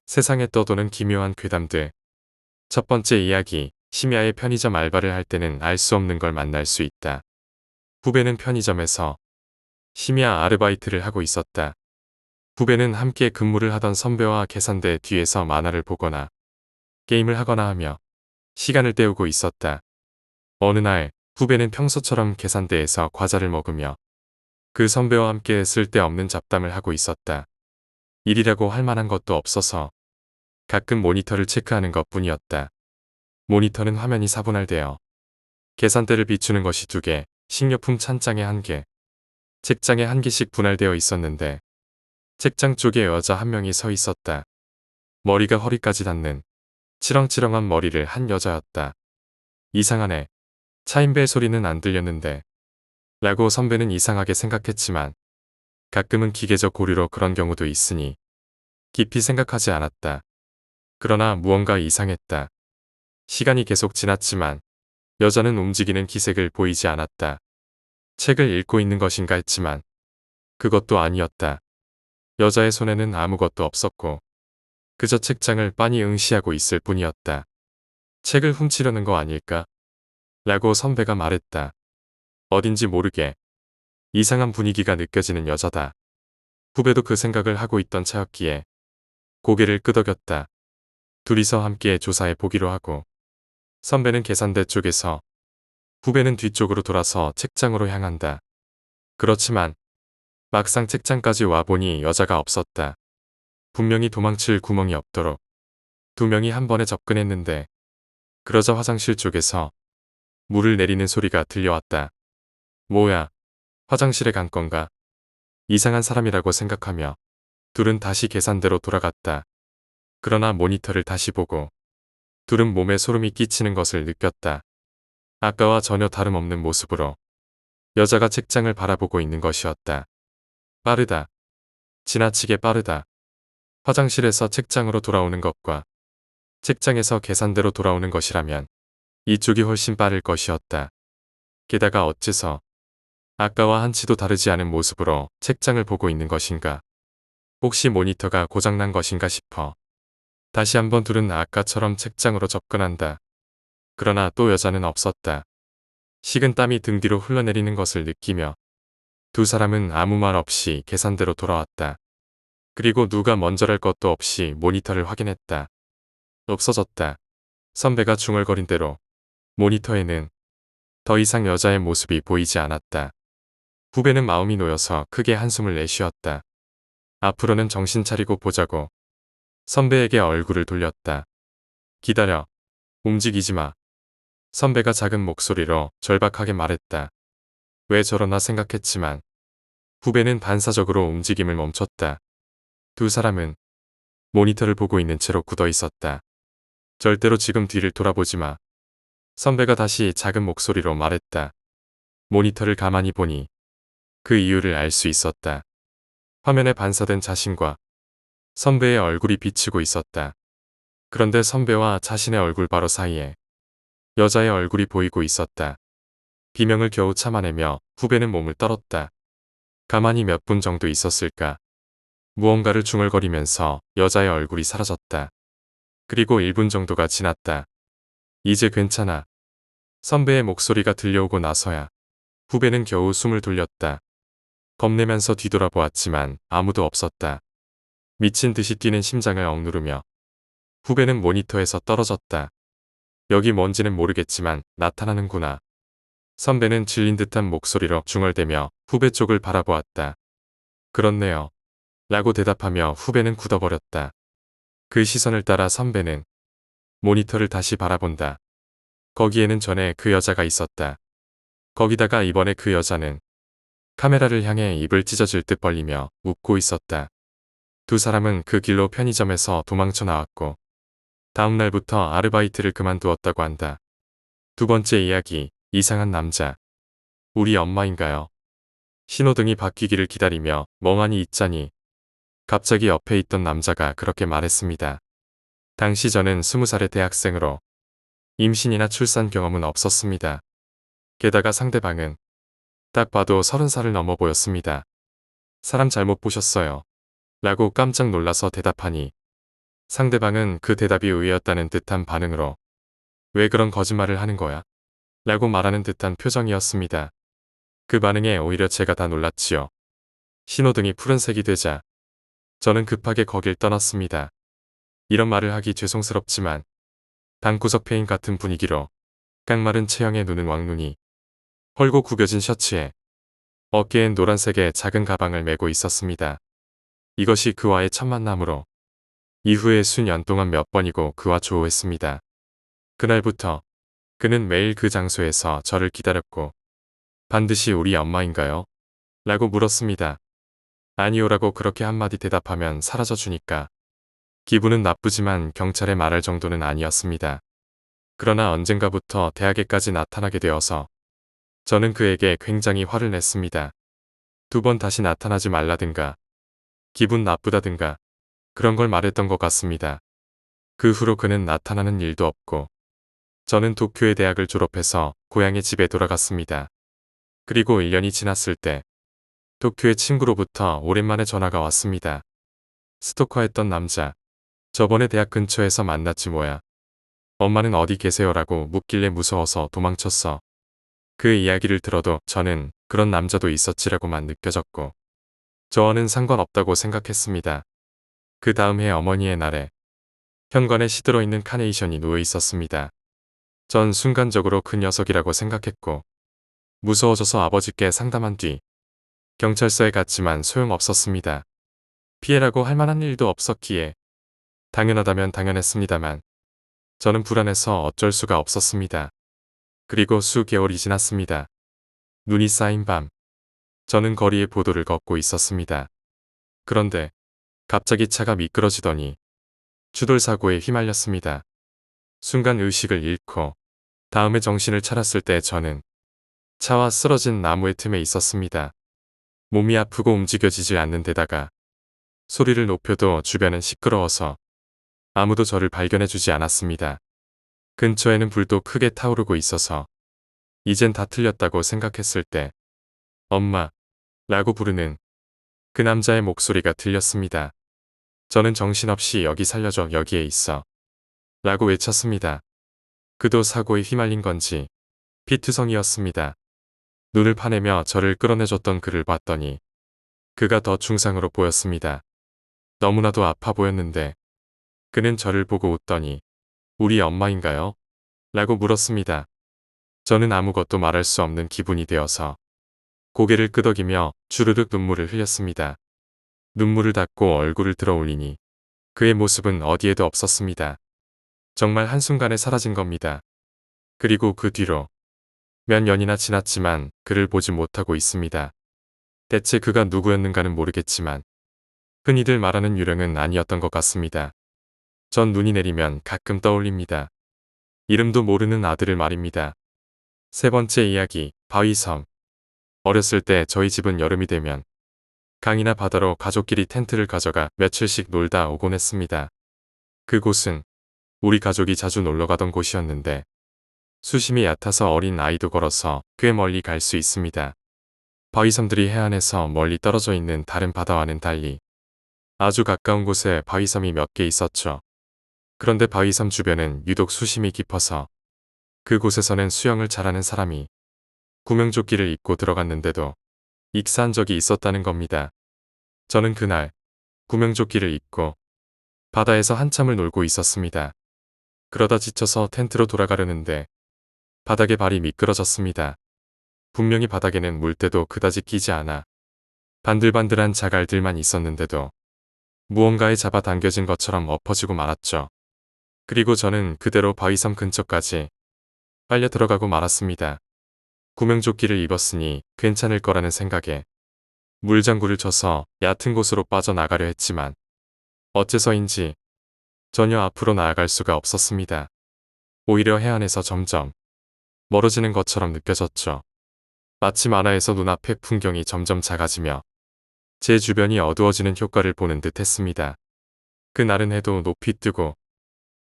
세상에 떠도는 기묘한 괴담들. 첫 번째 이야기, 심야에 편의점 알바를 할 때는 알 수 없는 걸 만날 수 있다. 후배는 편의점에서 심야 아르바이트를 하고 있었다. 후배는 함께 근무를 하던 선배와 계산대 뒤에서 만화를 보거나 게임을 하거나 하며 시간을 때우고 있었다. 어느 날 후배는 평소처럼 계산대에서 과자를 먹으며 그 선배와 함께 쓸데없는 잡담을 하고 있었다. 일이라고 할 만한 것도 없어서 가끔 모니터를 체크하는 것뿐이었다. 모니터는 화면이 사분할되어 계산대를 비추는 것이 2개, 식료품 찬장에 1개, 책장에 1개씩 분할되어 있었는데 책장 쪽에 여자 한 명이 서 있었다. 머리가 허리까지 닿는 치렁치렁한 머리를 한 여자였다. 이상하네. 차인벨 소리는 안 들렸는데 라고 선배는 이상하게 생각했지만 가끔은 기계적 오류로 그런 경우도 있으니 깊이 생각하지 않았다. 그러나 무언가 이상했다. 시간이 계속 지났지만 여자는 움직이는 기색을 보이지 않았다. 책을 읽고 있는 것인가 했지만 그것도 아니었다. 여자의 손에는 아무것도 없었고 그저 책장을 빤히 응시하고 있을 뿐이었다. 책을 훔치려는 거 아닐까? 라고 선배가 말했다. 어딘지 모르게 이상한 분위기가 느껴지는 여자다. 후배도 그 생각을 하고 있던 차였기에 고개를 끄덕였다. 둘이서 함께 조사해 보기로 하고 선배는 계산대 쪽에서 후배는 뒤쪽으로 돌아서 책장으로 향한다. 그렇지만 막상 책장까지 와보니 여자가 없었다. 분명히 도망칠 구멍이 없도록 2명이 한 번에 접근했는데 그러자 화장실 쪽에서 물을 내리는 소리가 들려왔다. 뭐야, 화장실에 간 건가? 이상한 사람이라고 생각하며 둘은 다시 계산대로 돌아갔다. 그러나 모니터를 다시 보고 둘은 몸에 소름이 끼치는 것을 느꼈다. 아까와 전혀 다름없는 모습으로 여자가 책장을 바라보고 있는 것이었다. 빠르다. 지나치게 빠르다. 화장실에서 책장으로 돌아오는 것과 책장에서 계산대로 돌아오는 것이라면 이쪽이 훨씬 빠를 것이었다. 게다가 어째서 아까와 한치도 다르지 않은 모습으로 책장을 보고 있는 것인가. 혹시 모니터가 고장난 것인가 싶어 다시 한번 둘은 아까처럼 책장으로 접근한다. 그러나 또 여자는 없었다. 식은 땀이 등 뒤로 흘러내리는 것을 느끼며 2 사람은 아무 말 없이 계산대로 돌아왔다. 그리고 누가 먼저랄 것도 없이 모니터를 확인했다. 없어졌다. 선배가 중얼거린 대로 모니터에는 더 이상 여자의 모습이 보이지 않았다. 후배는 마음이 놓여서 크게 한숨을 내쉬었다. 앞으로는 정신 차리고 보자고 선배에게 얼굴을 돌렸다. 기다려. 움직이지 마. 선배가 작은 목소리로 절박하게 말했다. 왜 저러나 생각했지만 후배는 반사적으로 움직임을 멈췄다. 2 사람은 모니터를 보고 있는 채로 굳어 있었다. 절대로 지금 뒤를 돌아보지 마. 선배가 다시 작은 목소리로 말했다. 모니터를 가만히 보니 그 이유를 알 수 있었다. 화면에 반사된 자신과 선배의 얼굴이 비치고 있었다. 그런데 선배와 자신의 얼굴 바로 사이에 여자의 얼굴이 보이고 있었다. 비명을 겨우 참아내며 후배는 몸을 떨었다. 가만히 몇 분 정도 있었을까. 무언가를 중얼거리면서 여자의 얼굴이 사라졌다. 그리고 1분 정도가 지났다. 이제 괜찮아. 선배의 목소리가 들려오고 나서야 후배는 겨우 숨을 돌렸다. 겁내면서 뒤돌아보았지만 아무도 없었다. 미친 듯이 뛰는 심장을 억누르며 후배는 모니터에서 떨어졌다. 여기 뭔지는 모르겠지만 나타나는구나. 선배는 질린 듯한 목소리로 중얼대며 후배 쪽을 바라보았다. 그렇네요. 라고 대답하며 후배는 굳어버렸다. 그 시선을 따라 선배는 모니터를 다시 바라본다. 거기에는 전에 그 여자가 있었다. 거기다가 이번에 그 여자는 카메라를 향해 입을 찢어질 듯 벌리며 웃고 있었다. 2 사람은 그 길로 편의점에서 도망쳐 나왔고 다음 날부터 아르바이트를 그만두었다고 한다. 2 번째 이야기, 이상한 남자. 우리 엄마인가요? 신호등이 바뀌기를 기다리며 멍하니 있자니 갑자기 옆에 있던 남자가 그렇게 말했습니다. 당시 저는 20살의 대학생으로 임신이나 출산 경험은 없었습니다. 게다가 상대방은 딱 봐도 30살을 넘어 보였습니다. 사람 잘못 보셨어요. 라고 깜짝 놀라서 대답하니 상대방은 그 대답이 의외였다는 듯한 반응으로 왜 그런 거짓말을 하는 거야? 라고 말하는 듯한 표정이었습니다. 그 반응에 오히려 제가 다 놀랐지요. 신호등이 푸른색이 되자 저는 급하게 거길 떠났습니다. 이런 말을 하기 죄송스럽지만 방구석 페인 같은 분위기로 깡마른 체형의 눈은 왕눈이 헐고 구겨진 셔츠에 어깨엔 노란색의 작은 가방을 메고 있었습니다. 이것이 그와의 첫 만남으로 이후에 수년 동안 몇 번이고 그와 조우했습니다. 그날부터 그는 매일 그 장소에서 저를 기다렸고 반드시 우리 엄마인가요? 라고 물었습니다. 아니요라고 그렇게 한마디 대답하면 사라져 주니까 기분은 나쁘지만 경찰에 말할 정도는 아니었습니다. 그러나 언젠가부터 대학에까지 나타나게 되어서 저는 그에게 굉장히 화를 냈습니다. 2번 다시 나타나지 말라든가 기분 나쁘다든가 그런 걸 말했던 것 같습니다. 그 후로 그는 나타나는 일도 없고 저는 도쿄의 대학을 졸업해서 고향의 집에 돌아갔습니다. 그리고 1년이 지났을 때 도쿄의 친구로부터 오랜만에 전화가 왔습니다. 스토커했던 남자. 저번에 대학 근처에서 만났지 뭐야. 엄마는 어디 계세요라고 묻길래 무서워서 도망쳤어. 그 이야기를 들어도 저는 그런 남자도 있었지라고만 느껴졌고 저와는 상관없다고 생각했습니다. 그 다음 해 어머니의 날에 현관에 시들어 있는 카네이션이 놓여 있었습니다. 전 순간적으로 그 녀석이라고 생각했고 무서워져서 아버지께 상담한 뒤 경찰서에 갔지만 소용없었습니다. 피해라고 할 만한 일도 없었기에 당연하다면 당연했습니다만 저는 불안해서 어쩔 수가 없었습니다. 그리고 수개월이 지났습니다. 눈이 쌓인 밤 저는 거리에 보도를 걷고 있었습니다. 그런데 갑자기 차가 미끄러지더니 추돌사고에 휘말렸습니다. 순간 의식을 잃고 다음에 정신을 차렸을 때 저는 차와 쓰러진 나무의 틈에 있었습니다. 몸이 아프고 움직여지지 않는 데다가 소리를 높여도 주변은 시끄러워서 아무도 저를 발견해주지 않았습니다. 근처에는 불도 크게 타오르고 있어서 이젠 다 틀렸다고 생각했을 때 엄마 라고 부르는 그 남자의 목소리가 들렸습니다. 저는 정신없이 여기 살려줘 여기에 있어 라고 외쳤습니다. 그도 사고에 휘말린 건지 피투성이었습니다. 눈을 파내며 저를 끌어내줬던 그를 봤더니 그가 더 중상으로 보였습니다. 너무나도 아파 보였는데 그는 저를 보고 웃더니 우리 엄마인가요? 라고 물었습니다. 저는 아무것도 말할 수 없는 기분이 되어서 고개를 끄덕이며 주르륵 눈물을 흘렸습니다. 눈물을 닦고 얼굴을 들어 올리니 그의 모습은 어디에도 없었습니다. 정말 한순간에 사라진 겁니다. 그리고 그 뒤로 몇 년이나 지났지만 그를 보지 못하고 있습니다. 대체 그가 누구였는가는 모르겠지만 흔히들 말하는 유령은 아니었던 것 같습니다. 전 눈이 내리면 가끔 떠올립니다. 이름도 모르는 아들을 말입니다. 세 번째 이야기, 바위섬. 어렸을 때 저희 집은 여름이 되면 강이나 바다로 가족끼리 텐트를 가져가 며칠씩 놀다 오곤 했습니다. 그곳은 우리 가족이 자주 놀러 가던 곳이었는데 수심이 얕아서 어린 아이도 걸어서 꽤 멀리 갈 수 있습니다. 바위섬들이 해안에서 멀리 떨어져 있는 다른 바다와는 달리 아주 가까운 곳에 바위섬이 몇 개 있었죠. 그런데 바위섬 주변은 유독 수심이 깊어서 그곳에서는 수영을 잘하는 사람이 구명조끼를 입고 들어갔는데도 익사한 적이 있었다는 겁니다. 저는 그날 구명조끼를 입고 바다에서 한참을 놀고 있었습니다. 그러다 지쳐서 텐트로 돌아가려는데 바닥에 발이 미끄러졌습니다. 분명히 바닥에는 물때도 그다지 끼지 않아 반들반들한 자갈들만 있었는데도 무언가에 잡아당겨진 것처럼 엎어지고 말았죠. 그리고 저는 그대로 바위섬 근처까지 빨려 들어가고 말았습니다. 구명조끼를 입었으니 괜찮을 거라는 생각에 물장구를 쳐서 얕은 곳으로 빠져나가려 했지만 어째서인지 전혀 앞으로 나아갈 수가 없었습니다. 오히려 해안에서 점점 멀어지는 것처럼 느껴졌죠. 마치 만화에서 눈앞의 풍경이 점점 작아지며 제 주변이 어두워지는 효과를 보는 듯 했습니다. 그날은 해도 높이 뜨고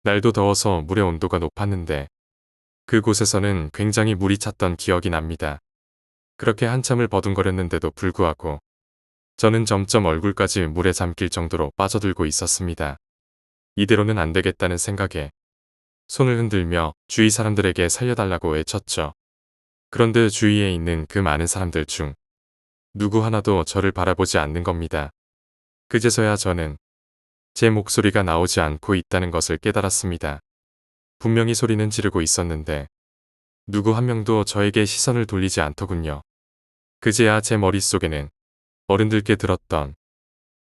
날도 더워서 물의 온도가 높았는데 그곳에서는 굉장히 물이 찼던 기억이 납니다. 그렇게 한참을 버둥거렸는데도 불구하고 저는 점점 얼굴까지 물에 잠길 정도로 빠져들고 있었습니다. 이대로는 안 되겠다는 생각에 손을 흔들며 주위 사람들에게 살려달라고 외쳤죠. 그런데 주위에 있는 그 많은 사람들 중 누구 하나도 저를 바라보지 않는 겁니다. 그제서야 저는 제 목소리가 나오지 않고 있다는 것을 깨달았습니다. 분명히 소리는 지르고 있었는데 누구 한 명도 저에게 시선을 돌리지 않더군요. 그제야 제 머릿속에는 어른들께 들었던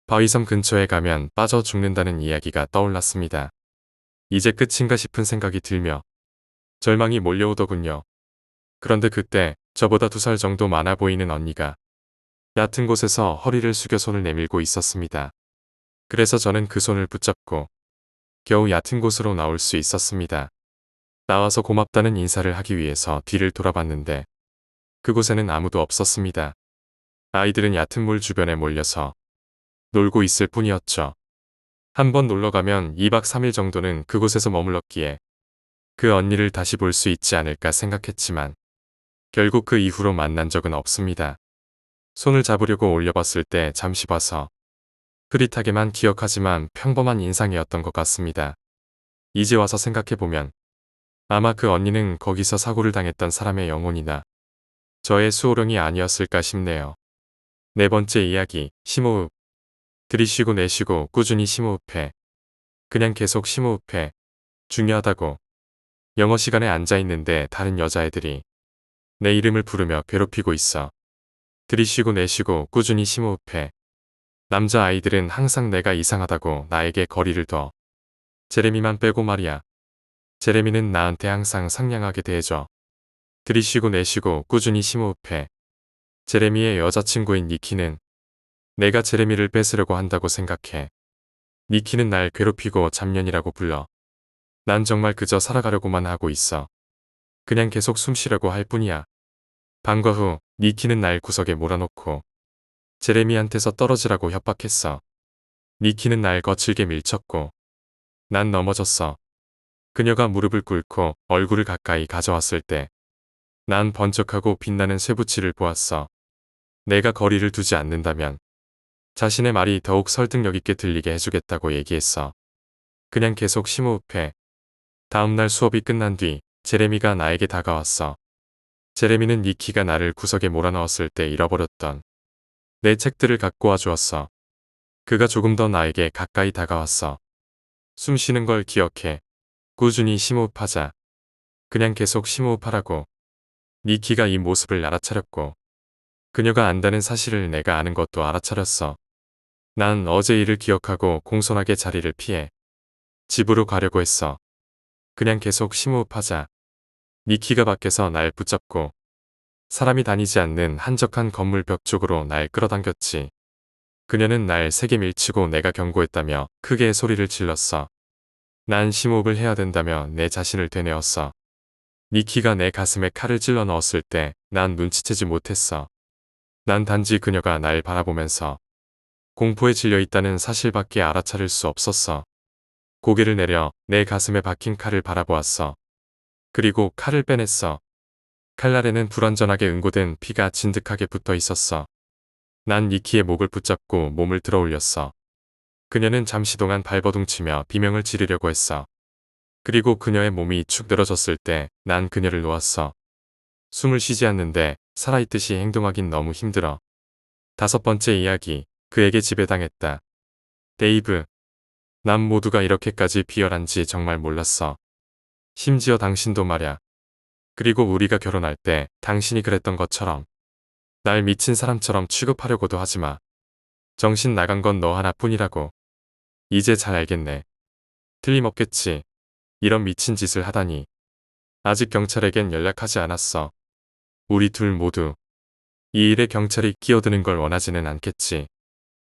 바위섬 근처에 가면 빠져 죽는다는 이야기가 떠올랐습니다. 이제 끝인가 싶은 생각이 들며 절망이 몰려오더군요. 그런데 그때 저보다 2살 정도 많아 보이는 언니가 얕은 곳에서 허리를 숙여 손을 내밀고 있었습니다. 그래서 저는 그 손을 붙잡고 겨우 얕은 곳으로 나올 수 있었습니다. 나와서 고맙다는 인사를 하기 위해서 뒤를 돌아봤는데 그곳에는 아무도 없었습니다. 아이들은 얕은 물 주변에 몰려서 놀고 있을 뿐이었죠. 한번 놀러가면 2박 3일 정도는 그곳에서 머물렀기에 그 언니를 다시 볼 수 있지 않을까 생각했지만 결국 그 이후로 만난 적은 없습니다. 손을 잡으려고 올려봤을 때 잠시 봐서 흐릿하게만 기억하지만 평범한 인상이었던 것 같습니다. 이제 와서 생각해보면 아마 그 언니는 거기서 사고를 당했던 사람의 영혼이나 저의 수호령이 아니었을까 싶네요. 네 번째 이야기, 심호흡. 들이쉬고 내쉬고 꾸준히 심호흡해. 그냥 계속 심호흡해. 중요하다고. 영어 시간에 앉아있는데 다른 여자애들이 내 이름을 부르며 괴롭히고 있어. 들이쉬고 내쉬고 꾸준히 심호흡해. 남자아이들은 항상 내가 이상하다고 나에게 거리를 둬. 제레미만 빼고 말이야. 제레미는 나한테 항상 상냥하게 대해줘. 들이쉬고 내쉬고 꾸준히 심호흡해. 제레미의 여자친구인 니키는 내가 제레미를 뺏으려고 한다고 생각해. 니키는 날 괴롭히고 잡년이라고 불러. 난 정말 그저 살아가려고만 하고 있어. 그냥 계속 숨 쉬려고 할 뿐이야. 방과 후 니키는 날 구석에 몰아놓고 제레미한테서 떨어지라고 협박했어. 니키는 날 거칠게 밀쳤고 난 넘어졌어. 그녀가 무릎을 꿇고 얼굴을 가까이 가져왔을 때 난 번쩍하고 빛나는 쇠붙이를 보았어. 내가 거리를 두지 않는다면 자신의 말이 더욱 설득력 있게 들리게 해주겠다고 얘기했어. 그냥 계속 심호흡해. 다음날 수업이 끝난 뒤 제레미가 나에게 다가왔어. 제레미는 니키가 나를 구석에 몰아넣었을 때 잃어버렸던 내 책들을 갖고 와주었어. 그가 조금 더 나에게 가까이 다가왔어. 숨 쉬는 걸 기억해. 꾸준히 심호흡하자. 그냥 계속 심호흡하라고. 니키가 이 모습을 알아차렸고 그녀가 안다는 사실을 내가 아는 것도 알아차렸어. 난 어제 일을 기억하고 공손하게 자리를 피해 집으로 가려고 했어. 그냥 계속 심호흡하자. 니키가 밖에서 날 붙잡고 사람이 다니지 않는 한적한 건물 벽 쪽으로 날 끌어당겼지. 그녀는 날 세게 밀치고 내가 경고했다며 크게 소리를 질렀어. 난 심호흡을 해야 된다며 내 자신을 되뇌었어. 니키가 내 가슴에 칼을 찔러 넣었을 때 난 눈치채지 못했어. 난 단지 그녀가 날 바라보면서 공포에 질려 있다는 사실밖에 알아차릴 수 없었어. 고개를 내려 내 가슴에 박힌 칼을 바라보았어. 그리고 칼을 빼냈어. 칼날에는 불완전하게 응고된 피가 진득하게 붙어 있었어. 난 니키의 목을 붙잡고 몸을 들어 올렸어. 그녀는 잠시 동안 발버둥치며 비명을 지르려고 했어. 그리고 그녀의 몸이 축 늘어졌을 때 난 그녀를 놓았어. 숨을 쉬지 않는데 살아있듯이 행동하긴 너무 힘들어. 5번째 이야기, 그에게 지배당했다. 데이브. 난 모두가 이렇게까지 비열한지 정말 몰랐어. 심지어 당신도 말야. 그리고 우리가 결혼할 때 당신이 그랬던 것처럼 날 미친 사람처럼 취급하려고도 하지마. 정신 나간 건 너 하나뿐이라고. 이제 잘 알겠네. 틀림없겠지. 이런 미친 짓을 하다니. 아직 경찰에겐 연락하지 않았어. 우리 둘 모두 이 일에 경찰이 끼어드는 걸 원하지는 않겠지.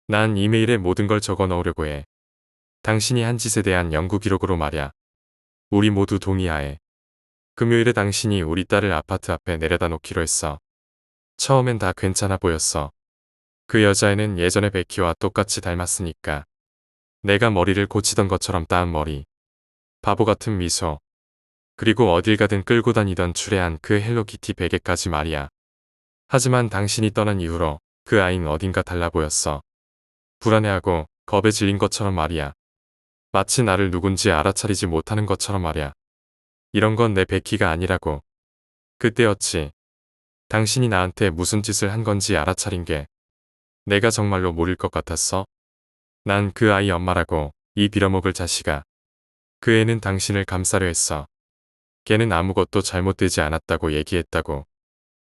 난 이메일에 모든 걸 적어 넣으려고 해. 당신이 한 짓에 대한 연구 기록으로 말야. 우리 모두 동의하에. 금요일에 당신이 우리 딸을 아파트 앞에 내려다 놓기로 했어. 처음엔 다 괜찮아 보였어. 그 여자애는 예전에 베키와 똑같이 닮았으니까. 내가 머리를 고치던 것처럼 따은 머리. 바보 같은 미소. 그리고 어딜 가든 끌고 다니던 추레한 그 헬로키티 베개까지 말이야. 하지만 당신이 떠난 이후로 그 아이는 어딘가 달라 보였어. 불안해하고 겁에 질린 것처럼 말이야. 마치 나를 누군지 알아차리지 못하는 것처럼 말야. 이런 건 내 베키가 아니라고. 그때였지. 당신이 나한테 무슨 짓을 한 건지 알아차린 게. 내가 정말로 모를 것 같았어. 난 그 아이 엄마라고, 이 빌어먹을 자식아. 그 애는 당신을 감싸려 했어. 걔는 아무것도 잘못되지 않았다고 얘기했다고.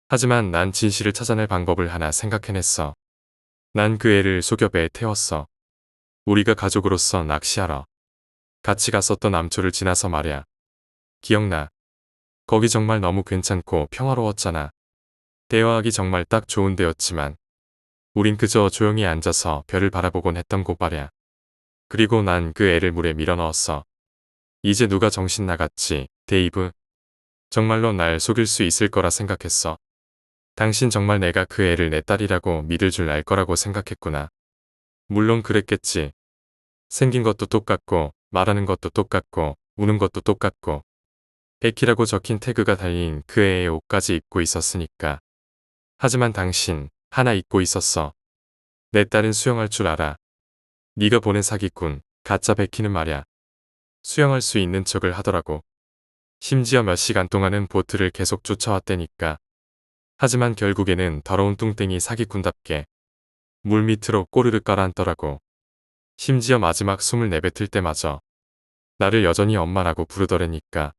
하지만 난 진실을 찾아낼 방법을 하나 생각해냈어. 난 그 애를 속여 배에 태웠어. 우리가 가족으로서 낚시하러 같이 갔었던 암초를 지나서 말야. 기억나. 거기 정말 너무 괜찮고 평화로웠잖아. 대화하기 정말 딱 좋은 데였지만 우린 그저 조용히 앉아서 별을 바라보곤 했던 곳 말야. 그리고 난 그 애를 물에 밀어넣었어. 이제 누가 정신 나갔지, 데이브. 정말로 날 속일 수 있을 거라 생각했어. 당신 정말 내가 그 애를 내 딸이라고 믿을 줄 알 거라고 생각했구나. 물론 그랬겠지. 생긴 것도 똑같고, 말하는 것도 똑같고, 우는 것도 똑같고, 베키라고 적힌 태그가 달린 그 애의 옷까지 입고 있었으니까. 하지만 당신, 하나 잊고 있었어. 내 딸은 수영할 줄 알아. 네가 보낸 사기꾼, 가짜 베키는 말야. 수영할 수 있는 척을 하더라고. 심지어 몇 시간 동안은 보트를 계속 쫓아왔다니까. 하지만 결국에는 더러운 뚱땡이 사기꾼답게 물 밑으로 꼬르륵 깔아앉더라고. 심지어 마지막 숨을 내뱉을 때마저 나를 여전히 엄마라고 부르더라니까.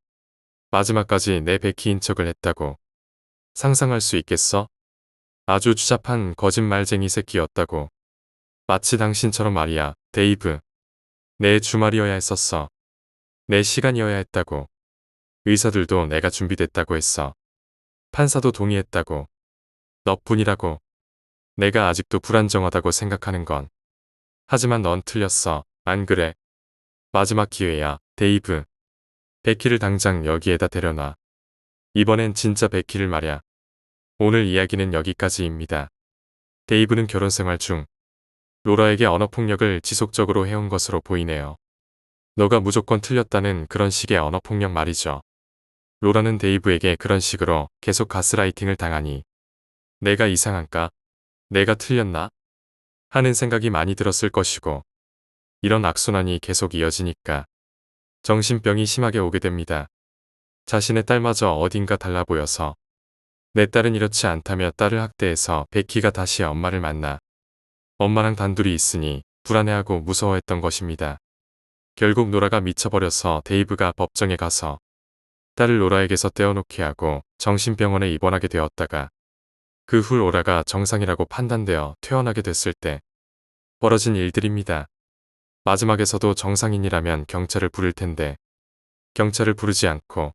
마지막까지 내 베키인 척을 했다고. 상상할 수 있겠어? 아주 추잡한 거짓말쟁이 새끼였다고. 마치 당신처럼 말이야, 데이브. 내 주말이어야 했었어. 내 시간이어야 했다고. 의사들도 내가 준비됐다고 했어. 판사도 동의했다고. 너뿐이라고. 내가 아직도 불안정하다고 생각하는 건. 하지만 넌 틀렸어. 안 그래? 마지막 기회야, 데이브. 베키를 당장 여기에다 데려놔. 이번엔 진짜 베키를 말야. 오늘 이야기는 여기까지입니다. 데이브는 결혼 생활 중 로라에게 언어폭력을 지속적으로 해온 것으로 보이네요. 너가 무조건 틀렸다는 그런 식의 언어폭력 말이죠. 로라는 데이브에게 그런 식으로 계속 가스라이팅을 당하니 내가 이상한가? 내가 틀렸나? 하는 생각이 많이 들었을 것이고 이런 악순환이 계속 이어지니까 정신병이 심하게 오게 됩니다. 자신의 딸마저 어딘가 달라 보여서 내 딸은 이렇지 않다며 딸을 학대해서 베키가 다시 엄마를 만나 엄마랑 단둘이 있으니 불안해하고 무서워했던 것입니다. 결국 로라가 미쳐버려서 데이브가 법정에 가서 딸을 로라에게서 떼어놓게 하고 정신병원에 입원하게 되었다가 그 후 로라가 정상이라고 판단되어 퇴원하게 됐을 때 벌어진 일들입니다. 마지막에서도 정상인이라면 경찰을 부를 텐데 경찰을 부르지 않고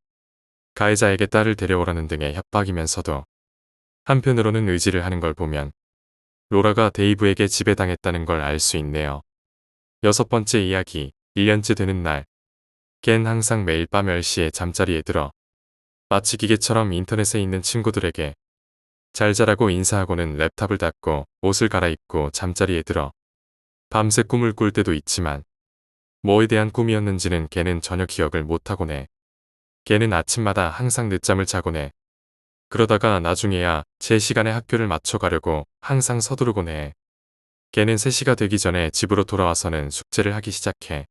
가해자에게 딸을 데려오라는 등의 협박이면서도 한편으로는 의지를 하는 걸 보면 로라가 데이브에게 지배당했다는 걸 알 수 있네요. 6번째 이야기, 1년째 되는 날. 걘 항상 매일 밤 10시에 잠자리에 들어 마치 기계처럼 인터넷에 있는 친구들에게 잘 자라고 인사하고는 랩탑을 닫고 옷을 갈아입고 잠자리에 들어 밤새 꿈을 꿀 때도 있지만 뭐에 대한 꿈이었는지는 걔는 전혀 기억을 못하곤 해. 걔는 아침마다 항상 늦잠을 자곤 해. 그러다가 나중에야 제 시간에 학교를 맞춰 가려고 항상 서두르곤 해. 걔는 3시가 되기 전에 집으로 돌아와서는 숙제를 하기 시작해.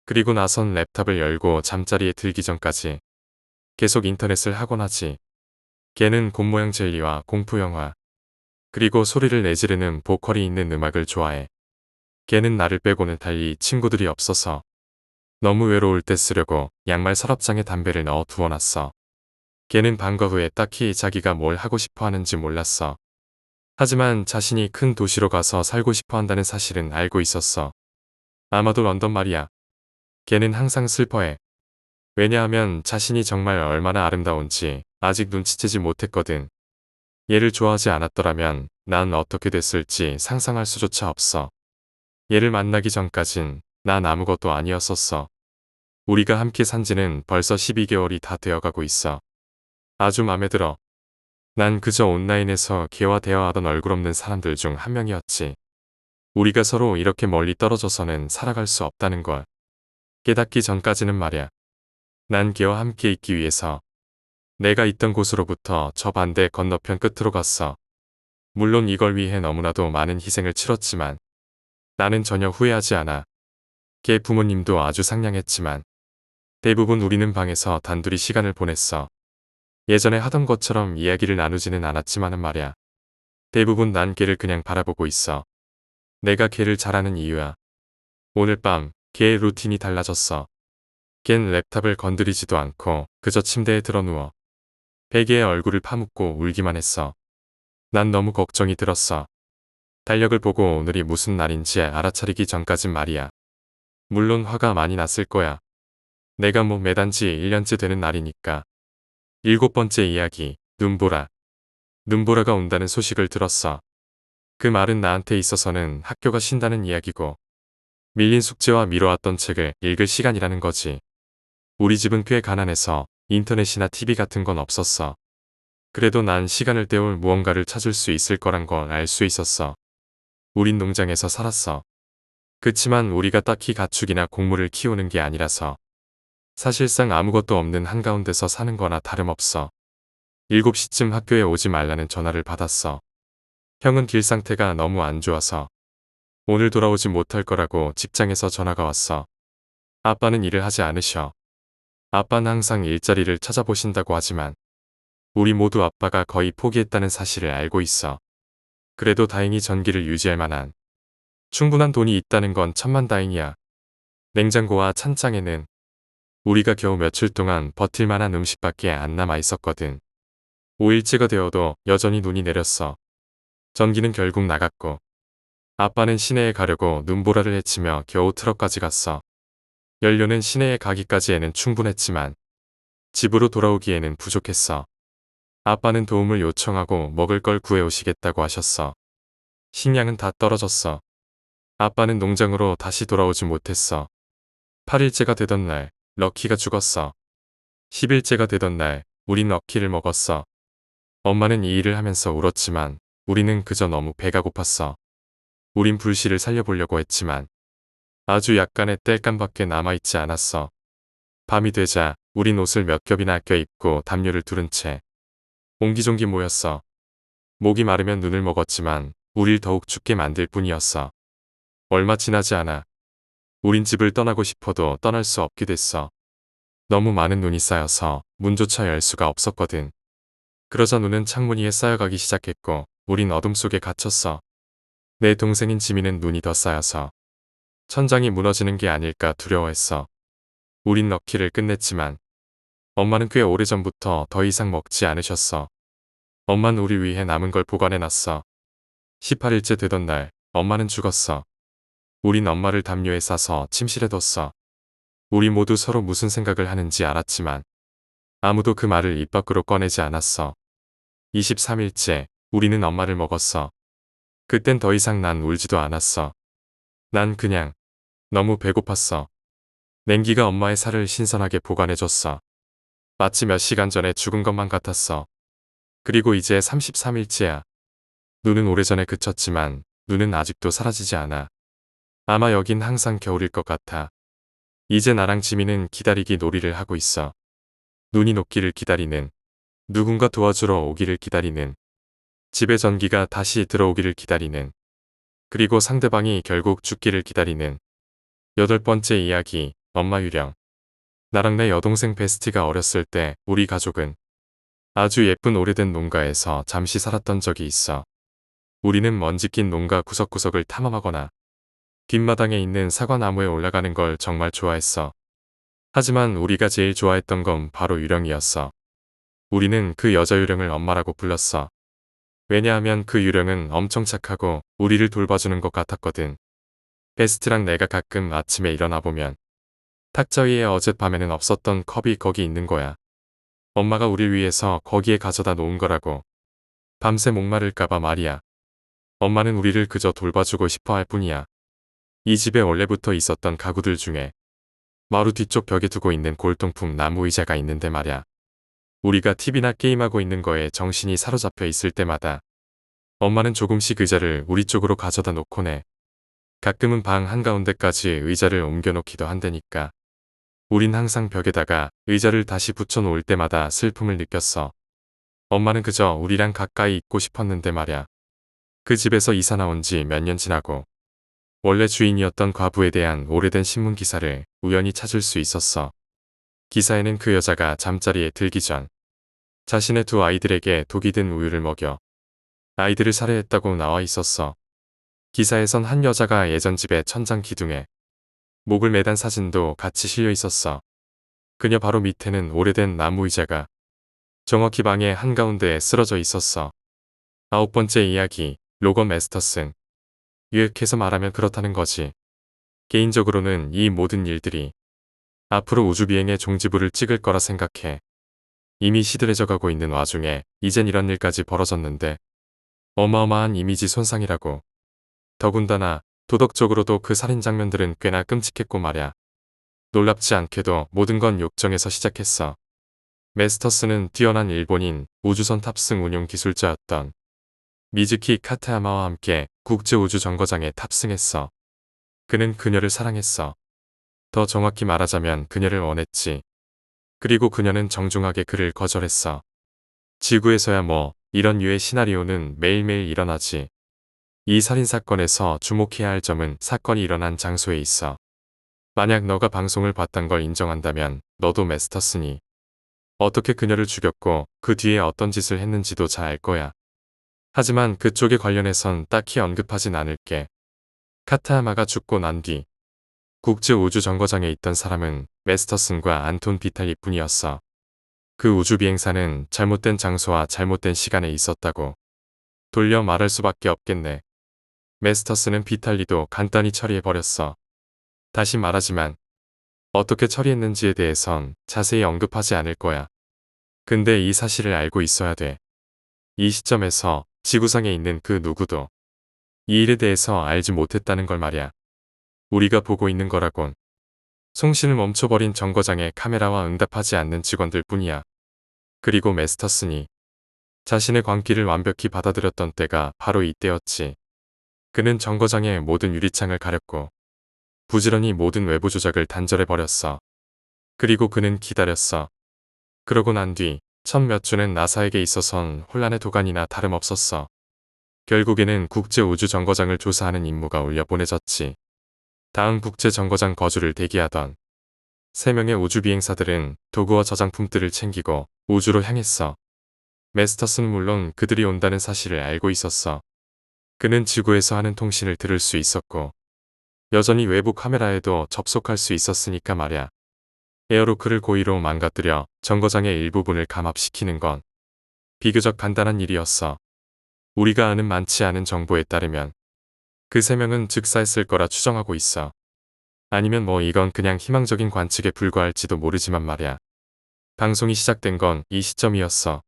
그리고 나선 랩탑을 열고 잠자리에 들기 전까지 계속 인터넷을 하곤 하지. 걔는 곰모양 젤리와 공포영화 그리고 소리를 내지르는 보컬이 있는 음악을 좋아해. 걔는 나를 빼고는 달리 친구들이 없어서 너무 외로울 때 쓰려고 양말 서랍장에 담배를 넣어 두어놨어. 걔는 방과 후에 딱히 자기가 뭘 하고 싶어 하는지 몰랐어. 하지만 자신이 큰 도시로 가서 살고 싶어 한다는 사실은 알고 있었어. 아마도 런던 말이야. 걔는 항상 슬퍼해. 왜냐하면 자신이 정말 얼마나 아름다운지 아직 눈치채지 못했거든. 얘를 좋아하지 않았더라면 난 어떻게 됐을지 상상할 수조차 없어. 얘를 만나기 전까진 난 아무것도 아니었었어. 우리가 함께 산 지는 벌써 12개월이 다 되어가고 있어. 아주 맘에 들어. 난 그저 온라인에서 걔와 대화하던 얼굴 없는 사람들 중 한 명이었지. 우리가 서로 이렇게 멀리 떨어져서는 살아갈 수 없다는 걸 깨닫기 전까지는 말야. 난 걔와 함께 있기 위해서 내가 있던 곳으로부터 저 반대 건너편 끝으로 갔어. 물론 이걸 위해 너무나도 많은 희생을 치렀지만 나는 전혀 후회하지 않아. 걔 부모님도 아주 상냥했지만 대부분 우리는 방에서 단둘이 시간을 보냈어. 예전에 하던 것처럼 이야기를 나누지는 않았지만은 말야. 대부분 난 걔를 그냥 바라보고 있어. 내가 걔를 잘하는 이유야. 오늘 밤 걔의 루틴이 달라졌어. 걘 랩탑을 건드리지도 않고 그저 침대에 드러누워 베개에 얼굴을 파묻고 울기만 했어. 난 너무 걱정이 들었어. 달력을 보고 오늘이 무슨 날인지 알아차리기 전까진 말이야. 물론 화가 많이 났을 거야. 내가 뭐 매단지 1년째 되는 날이니까. 7번째 이야기, 눈보라. 눈보라가 온다는 소식을 들었어. 그 말은 나한테 있어서는 학교가 쉰다는 이야기고 밀린 숙제와 미뤄왔던 책을 읽을 시간이라는 거지. 우리 집은 꽤 가난해서 인터넷이나 TV 같은 건 없었어. 그래도 난 시간을 때울 무언가를 찾을 수 있을 거란 걸 알 수 있었어. 우린 농장에서 살았어. 그치만 우리가 딱히 가축이나 곡물을 키우는 게 아니라서 사실상 아무것도 없는 한가운데서 사는 거나 다름없어. 7시쯤 학교에 오지 말라는 전화를 받았어. 형은 길 상태가 너무 안 좋아서 오늘 돌아오지 못할 거라고 직장에서 전화가 왔어. 아빠는 일을 하지 않으셔. 아빠는 항상 일자리를 찾아보신다고 하지만 우리 모두 아빠가 거의 포기했다는 사실을 알고 있어. 그래도 다행히 전기를 유지할 만한 충분한 돈이 있다는 건 천만다행이야. 냉장고와 찬장에는 우리가 겨우 며칠 동안 버틸 만한 음식밖에 안 남아 있었거든. 5일째가 되어도 여전히 눈이 내렸어. 전기는 결국 나갔고 아빠는 시내에 가려고 눈보라를 헤치며 겨우 트럭까지 갔어. 연료는 시내에 가기까지에는 충분했지만 집으로 돌아오기에는 부족했어. 아빠는 도움을 요청하고 먹을 걸 구해오시겠다고 하셨어. 식량은 다 떨어졌어. 아빠는 농장으로 다시 돌아오지 못했어. 8일째가 되던 날 럭키가 죽었어. 10일째가 되던 날 우린 럭키를 먹었어. 엄마는 이 일을 하면서 울었지만 우리는 그저 너무 배가 고팠어. 우린 불씨를 살려보려고 했지만 아주 약간의 땔감밖에 남아있지 않았어. 밤이 되자 우린 옷을 몇 겹이나 껴입고 담요를 두른 채 옹기종기 모였어. 목이 마르면 눈을 먹었지만 우릴 더욱 춥게 만들 뿐이었어. 얼마 지나지 않아 우린 집을 떠나고 싶어도 떠날 수 없게 됐어. 너무 많은 눈이 쌓여서 문조차 열 수가 없었거든. 그러자 눈은 창문 위에 쌓여가기 시작했고 우린 어둠 속에 갇혔어. 내 동생인 지민은 눈이 더 쌓여서 천장이 무너지는 게 아닐까 두려워했어. 우린 럭키를 끝냈지만 엄마는 꽤 오래전부터 더 이상 먹지 않으셨어. 엄마는 우리 위해 남은 걸 보관해놨어. 18일째 되던 날 엄마는 죽었어. 우린 엄마를 담요에 싸서 침실에 뒀어. 우리 모두 서로 무슨 생각을 하는지 알았지만 아무도 그 말을 입 밖으로 꺼내지 않았어. 23일째 우리는 엄마를 먹었어. 그땐 더 이상 난 울지도 않았어. 난 그냥 너무 배고팠어. 냉기가 엄마의 살을 신선하게 보관해줬어. 마치 몇 시간 전에 죽은 것만 같았어. 그리고 이제 33일째야. 눈은 오래전에 그쳤지만 눈은 아직도 사라지지 않아. 아마 여긴 항상 겨울일 것 같아. 이제 나랑 지민은 기다리기 놀이를 하고 있어. 눈이 녹기를 기다리는, 누군가 도와주러 오기를 기다리는, 집에 전기가 다시 들어오기를 기다리는, 그리고 상대방이 결국 죽기를 기다리는. 8번째 이야기, 엄마 유령. 나랑 내 여동생 베스티가 어렸을 때 우리 가족은 아주 예쁜 오래된 농가에서 잠시 살았던 적이 있어. 우리는 먼지 낀 농가 구석구석을 탐험하거나 뒷마당에 있는 사과나무에 올라가는 걸 정말 좋아했어. 하지만 우리가 제일 좋아했던 건 바로 유령이었어. 우리는 그 여자 유령을 엄마라고 불렀어. 왜냐하면 그 유령은 엄청 착하고 우리를 돌봐주는 것 같았거든. 베스트랑 내가 가끔 아침에 일어나 보면 탁자 위에 어젯밤에는 없었던 컵이 거기 있는 거야. 엄마가 우릴 위해서 거기에 가져다 놓은 거라고. 밤새 목마를까봐 말이야. 엄마는 우리를 그저 돌봐주고 싶어 할 뿐이야. 이 집에 원래부터 있었던 가구들 중에 마루 뒤쪽 벽에 두고 있는 골동품 나무 의자가 있는데 말야. 우리가 TV나 게임하고 있는 거에 정신이 사로잡혀 있을 때마다 엄마는 조금씩 의자를 우리 쪽으로 가져다 놓곤 해. 가끔은 방 한가운데까지 의자를 옮겨놓기도 한다니까. 우린 항상 벽에다가 의자를 다시 붙여놓을 때마다 슬픔을 느꼈어. 엄마는 그저 우리랑 가까이 있고 싶었는데 말야. 그 집에서 이사 나온 지 몇 년 지나고 원래 주인이었던 과부에 대한 오래된 신문 기사를 우연히 찾을 수 있었어. 기사에는 그 여자가 잠자리에 들기 전 자신의 두 아이들에게 독이 든 우유를 먹여 아이들을 살해했다고 나와 있었어. 기사에선 한 여자가 예전 집의 천장 기둥에 목을 매단 사진도 같이 실려 있었어. 그녀 바로 밑에는 오래된 나무 의자가 정확히 방의 한가운데에 쓰러져 있었어. 9번째 이야기, 로건 메스터슨. 요약해서 말하면 그렇다는 거지. 개인적으로는 이 모든 일들이 앞으로 우주비행의 종지부를 찍을 거라 생각해. 이미 시들해져 가고 있는 와중에 이젠 이런 일까지 벌어졌는데 어마어마한 이미지 손상이라고. 더군다나 도덕적으로도 그 살인 장면들은 꽤나 끔찍했고 말야. 놀랍지 않게도 모든 건 욕정에서 시작했어. 메스터스는 뛰어난 일본인 우주선 탑승 운용 기술자였던 미즈키 카타야마와 함께 국제우주정거장에 탑승했어. 그는 그녀를 사랑했어. 더 정확히 말하자면 그녀를 원했지. 그리고 그녀는 정중하게 그를 거절했어. 지구에서야 뭐 이런 유의 시나리오는 매일매일 일어나지. 이 살인사건에서 주목해야 할 점은 사건이 일어난 장소에 있어. 만약 너가 방송을 봤던 걸 인정한다면 너도 메스터스니 어떻게 그녀를 죽였고 그 뒤에 어떤 짓을 했는지도 잘 알 거야. 하지만 그쪽에 관련해선 딱히 언급하진 않을게. 카타야마가 죽고 난 뒤 국제우주정거장에 있던 사람은 메스터슨과 안톤 비탈리 뿐이었어. 그 우주비행사는 잘못된 장소와 잘못된 시간에 있었다고 돌려 말할 수밖에 없겠네. 메스터스는 비탈리도 간단히 처리해버렸어. 다시 말하지만 어떻게 처리했는지에 대해선 자세히 언급하지 않을 거야. 근데 이 사실을 알고 있어야 돼. 이 시점에서 지구상에 있는 그 누구도 이 일에 대해서 알지 못했다는 걸 말이야. 우리가 보고 있는 거라곤 송신을 멈춰버린 정거장의 카메라와 응답하지 않는 직원들 뿐이야. 그리고 메스터슨이 자신의 광기를 완벽히 받아들였던 때가 바로 이때였지. 그는 정거장의 모든 유리창을 가렸고 부지런히 모든 외부 조작을 단절해버렸어. 그리고 그는 기다렸어. 그러고 난 뒤 첫 몇 주는 나사에게 있어선 혼란의 도가니나 다름없었어. 결국에는 국제우주정거장을 조사하는 임무가 올려보내졌지. 다음 국제정거장 거주를 대기하던 3명의 우주비행사들은 도구와 저장품들을 챙기고 우주로 향했어. 메스터스는 물론 그들이 온다는 사실을 알고 있었어. 그는 지구에서 하는 통신을 들을 수 있었고 여전히 외부 카메라에도 접속할 수 있었으니까 말야. 에어로크를 고의로 망가뜨려 정거장의 일부분을 감압시키는 건 비교적 간단한 일이었어. 우리가 아는 많지 않은 정보에 따르면 그 3명은 즉사했을 거라 추정하고 있어. 아니면 뭐 이건 그냥 희망적인 관측에 불과할지도 모르지만 말야. 방송이 시작된 건 이 시점이었어.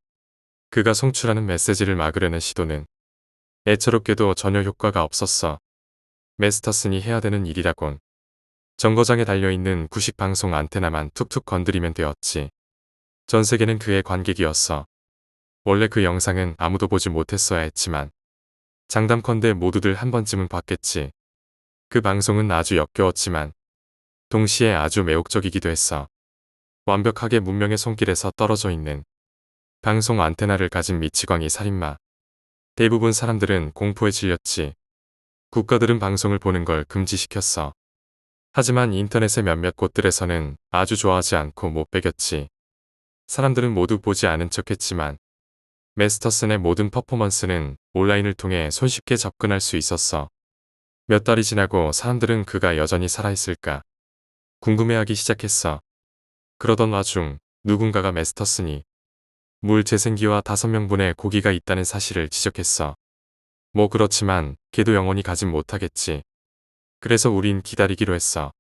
그가 송출하는 메시지를 막으려는 시도는 애처롭게도 전혀 효과가 없었어. 메스터슨이 해야 되는 일이라곤 정거장에 달려있는 구식 방송 안테나만 툭툭 건드리면 되었지. 전 세계는 그의 관객이었어. 원래 그 영상은 아무도 보지 못했어야 했지만 장담컨대 모두들 한 번쯤은 봤겠지. 그 방송은 아주 역겨웠지만 동시에 아주 매혹적이기도 했어. 완벽하게 문명의 손길에서 떨어져 있는 방송 안테나를 가진 미치광이 살인마. 대부분 사람들은 공포에 질렸지. 국가들은 방송을 보는 걸 금지시켰어. 하지만 인터넷의 몇몇 곳들에서는 아주 좋아하지 않고 못 배겼지. 사람들은 모두 보지 않은 척했지만 메스터슨의 모든 퍼포먼스는 온라인을 통해 손쉽게 접근할 수 있었어. 몇 달이 지나고 사람들은 그가 여전히 살아있을까 궁금해하기 시작했어. 그러던 와중 누군가가 메스터슨이 물 재생기와 5명분의 고기가 있다는 사실을 지적했어. 뭐 그렇지만 걔도 영원히 가진 못하겠지. 그래서 우린 기다리기로 했어.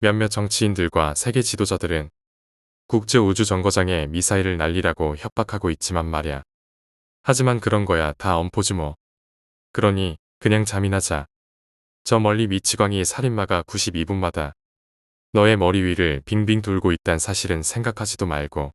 몇몇 정치인들과 세계 지도자들은 국제우주정거장에 미사일을 날리라고 협박하고 있지만 말야. 하지만 그런 거야 다 엄포지 뭐. 그러니 그냥 잠이나자. 저 멀리 미치광이의 살인마가 92분마다 너의 머리 위를 빙빙 돌고 있단 사실은 생각하지도 말고